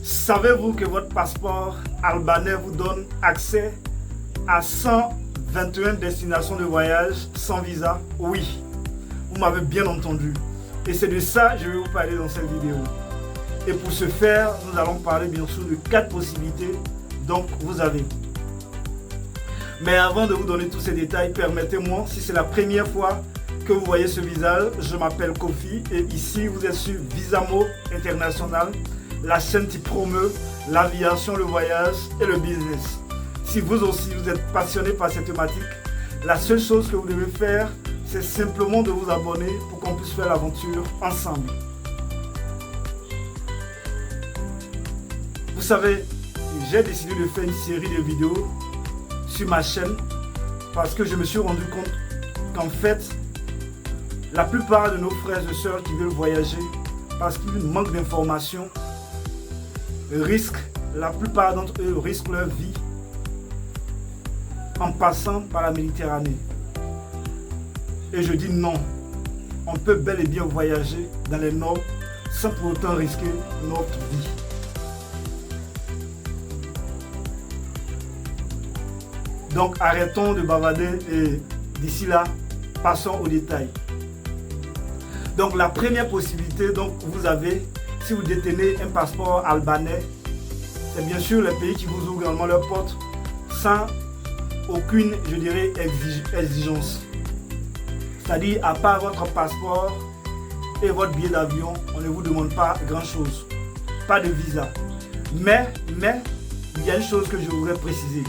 Savez-vous que votre passeport albanais vous donne accès à 121 destinations de voyage sans visa? Oui, vous m'avez bien entendu. Et c'est de ça que je vais vous parler dans cette vidéo. Et pour ce faire, nous allons parler bien sûr de 4 possibilités donc vous avez. Mais avant de vous donner tous ces détails, permettez-moi, si c'est la première fois que vous voyez ce visage, je m'appelle Kofi et ici vous êtes sur Visamo International, la chaîne qui promeut l'aviation, le voyage et le business. Si vous aussi vous êtes passionné par cette thématique, la seule chose que vous devez faire, c'est simplement de vous abonner pour qu'on puisse faire l'aventure ensemble. Vous savez, j'ai décidé de faire une série de vidéos sur ma chaîne parce que je me suis rendu compte qu'en fait, la plupart de nos frères et sœurs qui veulent voyager parce qu'ils manquent d'informations la plupart d'entre eux risquent leur vie en passant par la Méditerranée. Et je dis non, on peut bel et bien voyager dans les nords sans pour autant risquer notre vie. Donc arrêtons de bavarder et d'ici là, passons aux détails. Donc la première possibilité, donc vous avez, si vous détenez un passeport albanais, c'est bien sûr les pays qui vous ouvrent également leurs portes sans aucune, je dirais, exigence. C'est-à-dire, à part votre passeport et votre billet d'avion, on ne vous demande pas grand-chose. Pas de visa. Mais, il y a une chose que je voudrais préciser.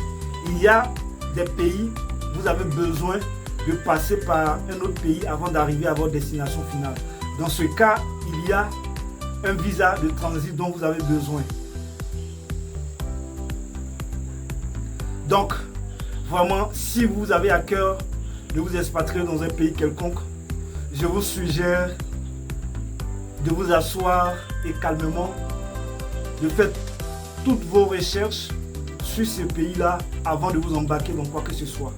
Il y a des pays, vous avez besoin de passer par un autre pays avant d'arriver à votre destination finale. Dans ce cas, il y a un visa de transit dont vous avez besoin. Donc, vraiment, si vous avez à cœur de vous expatrier dans un pays quelconque, je vous suggère de vous asseoir et calmement de faire toutes vos recherches sur ce pays-là avant de vous embarquer dans quoi que ce soit.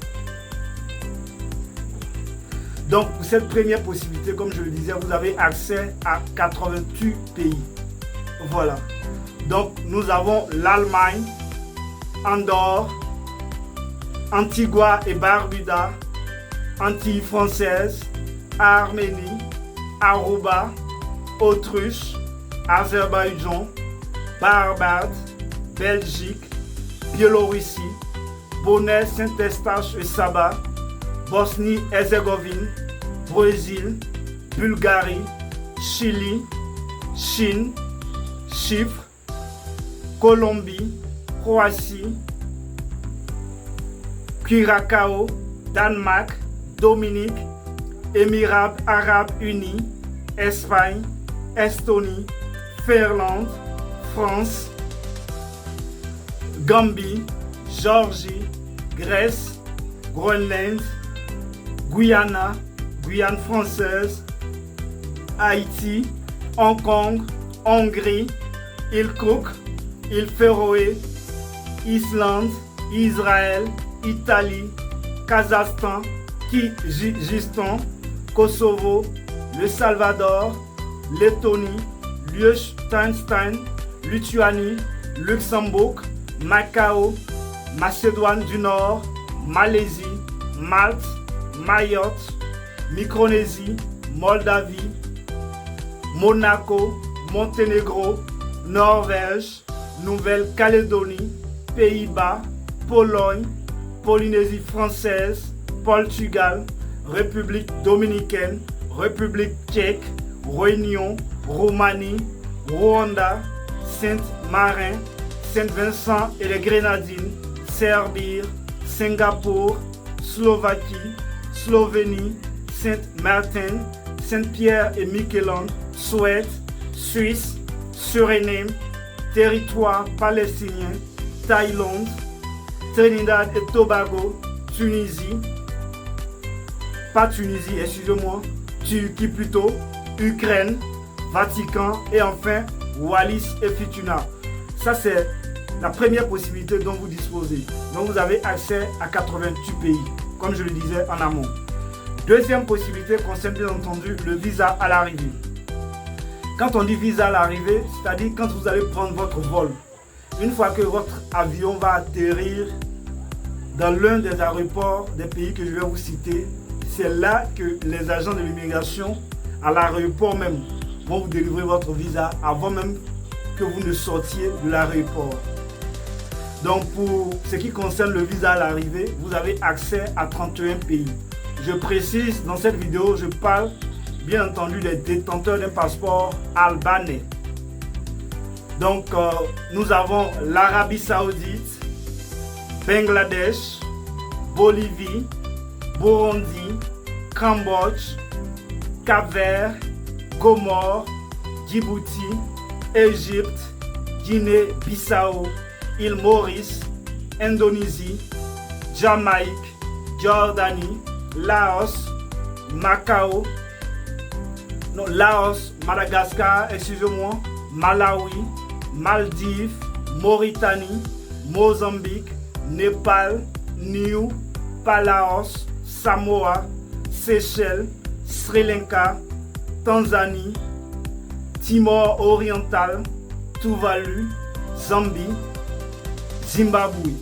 Donc, pour cette première possibilité, comme je le disais, vous avez accès à 88 pays. Voilà. Donc, nous avons l'Allemagne, Andorre, Antigua et Barbuda, Antilles françaises, Arménie, Aruba, Autriche, Azerbaïdjan, Barbade, Belgique, Biélorussie, Bonnet, Saint-Eustache et Saba, Bosnie-Herzégovine, Brésil, Bulgarie, Chili, Chine, Chypre, Colombie, Croatie, Curaçao, Danemark, Dominique, Émirats Arabes Unis, Espagne, Estonie, Finlande, France, Gambie, Géorgie, Grèce, Groenland, Guyana, Guyane française, Haïti, Hong Kong, Hongrie, île Cook, île Féroé, Islande, Israël, Italie, Kazakhstan, Kyrgyzstan, Kosovo, Le Salvador, Lettonie, Liechtenstein, Lituanie, Luxembourg, Macao, Macédoine du Nord, Malaisie, Malte, Mayotte, Micronésie, Moldavie, Monaco, Monténégro, Norvège, Nouvelle-Calédonie, Pays-Bas, Pologne, Polynésie française, Portugal, République dominicaine, République tchèque, Réunion, Roumanie, Rwanda, Saint-Marin, Saint-Vincent et les Grenadines, Serbie, Singapour, Slovaquie, Slovénie, Saint-Martin, Saint-Pierre et Miquelon, Suède, Suisse, Suriname, territoire palestinien, Thaïlande, Trinidad et Tobago, Tunisie, pas Tunisie, excusez-moi, Turquie plutôt, Ukraine, Vatican et enfin Wallis et Futuna. Ça c'est la première possibilité dont vous disposez. Donc vous avez accès à 88 pays, comme je le disais en amont. Deuxième possibilité concerne bien entendu le visa à l'arrivée. Quand on dit visa à l'arrivée, c'est-à-dire quand vous allez prendre votre vol. Une fois que votre avion va atterrir dans l'un des aéroports des pays que je vais vous citer, c'est là que les agents de l'immigration, à l'aéroport même, vont vous délivrer votre visa avant même que vous ne sortiez de l'aéroport. Donc pour ce qui concerne le visa à l'arrivée, vous avez accès à 31 pays. Je précise, dans cette vidéo, je parle bien entendu des détenteurs d'un passeport albanais. Donc nous avons l'Arabie Saoudite, Bangladesh, Bolivie, Burundi, Cambodge, Cap-Vert, Comores, Djibouti, Égypte, Guinée-Bissau, île Maurice, Indonésie, Jamaïque, Jordanie, Laos, Madagascar, excusez-moi, Malawi, Maldives, Mauritanie, Mozambique, Népal, Niue, Palaos, Samoa, Seychelles, Sri Lanka, Tanzanie, Timor oriental, Tuvalu, Zambie, Zimbabwe.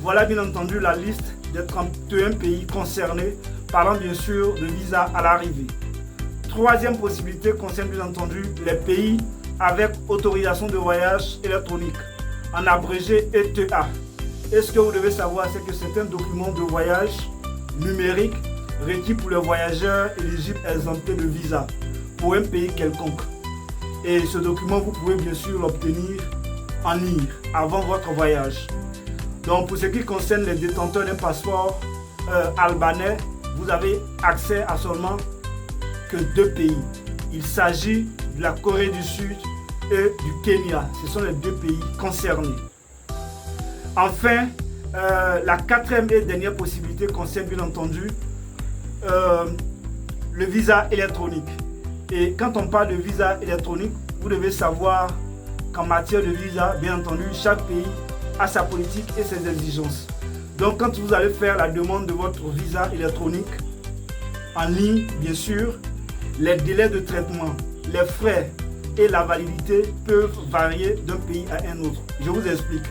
Voilà bien entendu la liste des 31 pays concernés, parlant bien sûr de visa à l'arrivée. Troisième possibilité concerne bien entendu les pays avec autorisation de voyage électronique, en abrégé ETA. Et ce que vous devez savoir, c'est que c'est un document de voyage numérique requis pour les voyageurs éligibles exemptés de visa pour un pays quelconque. Et ce document, vous pouvez bien sûr l'obtenir en ligne avant votre voyage. Donc pour ce qui concerne les détenteurs d'un passeport albanais, vous avez accès à seulement que 2 pays. Il s'agit de la Corée du Sud et du Kenya. Ce sont les 2 pays concernés. Enfin, la quatrième et dernière possibilité concerne bien entendu le visa électronique. Et quand on parle de visa électronique, vous devez savoir qu'en matière de visa, bien entendu, chaque pays a sa politique et ses exigences. Donc quand vous allez faire la demande de votre visa électronique en ligne, bien sûr, les délais de traitement, les frais et la validité peuvent varier d'un pays à un autre. Je vous explique.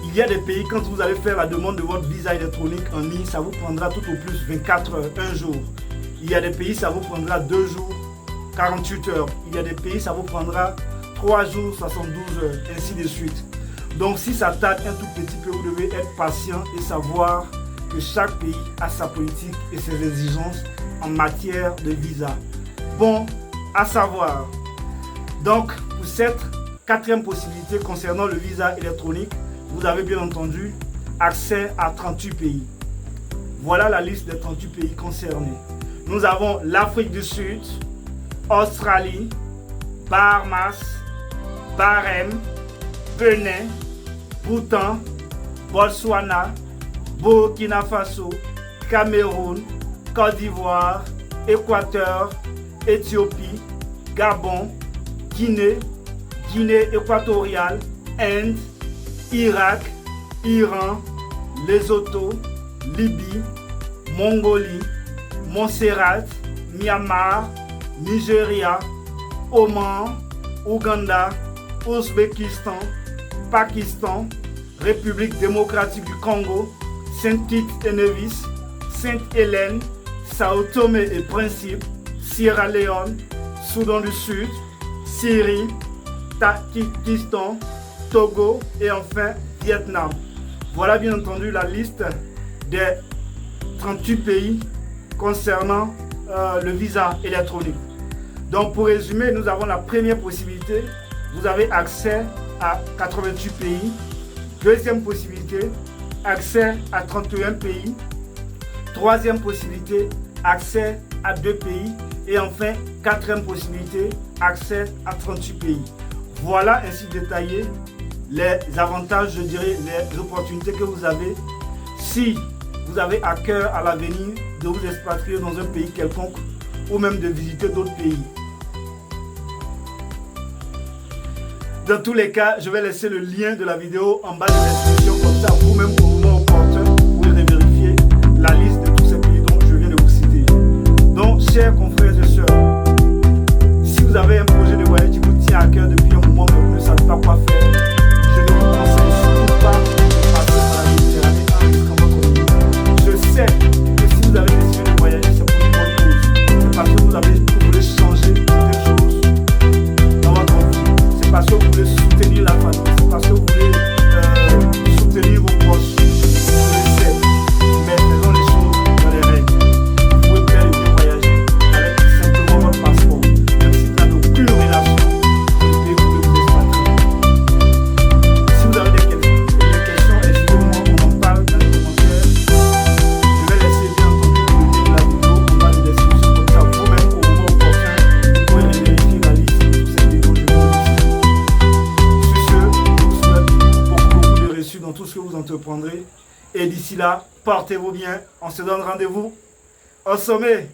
Il y a des pays, quand vous allez faire la demande de votre visa électronique en ligne, ça vous prendra tout au plus 24 heures, 1 jour. Il y a des pays, ça vous prendra 2 jours, 48 heures. Il y a des pays, ça vous prendra 3 jours, 72 heures, ainsi de suite. Donc si ça tarde un tout petit peu, vous devez être patient et savoir que chaque pays a sa politique et ses exigences en matière de visa. Bon à savoir. Donc pour cette quatrième possibilité concernant le visa électronique, vous avez bien entendu accès à 38 pays. Voilà la liste des 38 pays concernés. Nous avons l'Afrique du Sud, Australie, Bahamas, Bahreïn, Bénin, Bhoutan, Botswana, Burkina Faso, Cameroun, Côte d'Ivoire, Équateur, Éthiopie, Gabon, Guinée, Guinée équatoriale, Inde, Irak, Iran, Lesotho, Libye, Mongolie, Montserrat, Myanmar, Nigeria, Oman, Ouganda, Ouzbékistan, Pakistan, République démocratique du Congo, Saint-Kitts et Nevis, Sainte-Hélène, Sao Tomé et Principe, Sierra Leone, Soudan du Sud, Syrie, Tadjikistan, Togo et enfin Vietnam. Voilà bien entendu la liste des 38 pays concernant le visa électronique. Donc pour résumer, nous avons la première possibilité, vous avez accès à 88 pays. Deuxième possibilité, accès à 31 pays. Troisième possibilité, accès à 2 pays. Et enfin, quatrième possibilité, accès à 38 pays. Voilà ainsi détaillé les avantages, je dirais, les opportunités que vous avez si vous avez à cœur à l'avenir de vous expatrier dans un pays quelconque ou même de visiter d'autres pays. Dans tous les cas, je vais laisser le lien de la vidéo en bas de la description, comme ça vous-même au moment opportun, vous pouvez vérifier la liste de tous ces pays dont je viens de vous citer. Donc, chers confrères et sœurs, Et d'ici là, portez-vous bien. On se donne rendez-vous au sommet.